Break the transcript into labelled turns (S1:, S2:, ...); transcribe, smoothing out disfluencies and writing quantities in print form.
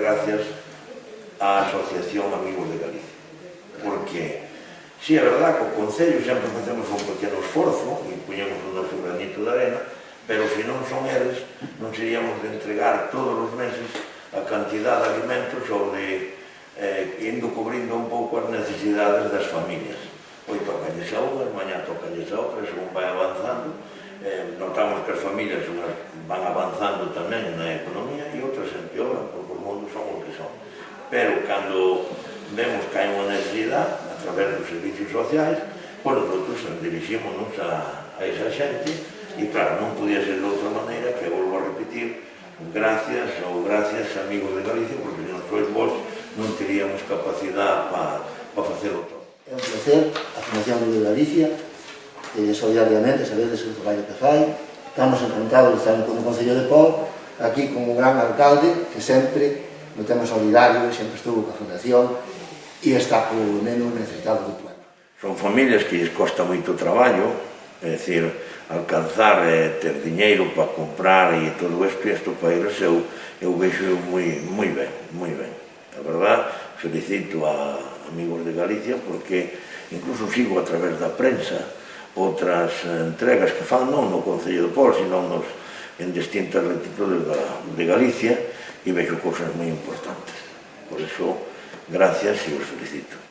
S1: gracias á Asociación Amigos de Galicia, porque si é verdad que o Concello sempre facemos un pequeno esforzo e puñemos o noso granito de arena, pero se non son eles, non seríamos de entregar todos os meses a cantidad de alimentos ou de indo cubrindo un pouco as necesidades das familias. Hoy tocalles a unhas, mañá tocalles a outras, según vai avanzando. Notamos que as familias van avanzando tamén na economía e outras empeoran, porque os mundos son os que son. Pero cando vemos que hai unha necesidade a través dos servicios sociais, pois nosotros dirixímonos a esa xente e claro, non podía ser de outra maneira que, volvo a repetir, gracias amigos de Galicia, porque se non sois vos non teríamos capacidade para facelo todo.
S2: É un placer, a Fundación Amigos de Galicia, solidariamente, sabedes o traballo que fai. Estamos encantados de estar no Concello de Pol, aquí con un gran alcalde que sempre no tema solidario, sempre estuvo coa Fundación e está co menos necesitado do pueblo.
S1: Son familias que lles costa moito traballo, é dicir, alcanzar ter diñeiro para comprar e todo isto para ir eu vexo moi ben, moi ben. A verdad, felicito a Amigos de Galicia porque incluso sigo a través da prensa outras entregas que fan non no Concello de Pol, sino en distintas latitudes de Galicia e vexo cousas moi importantes. Por iso, gracias e os felicito.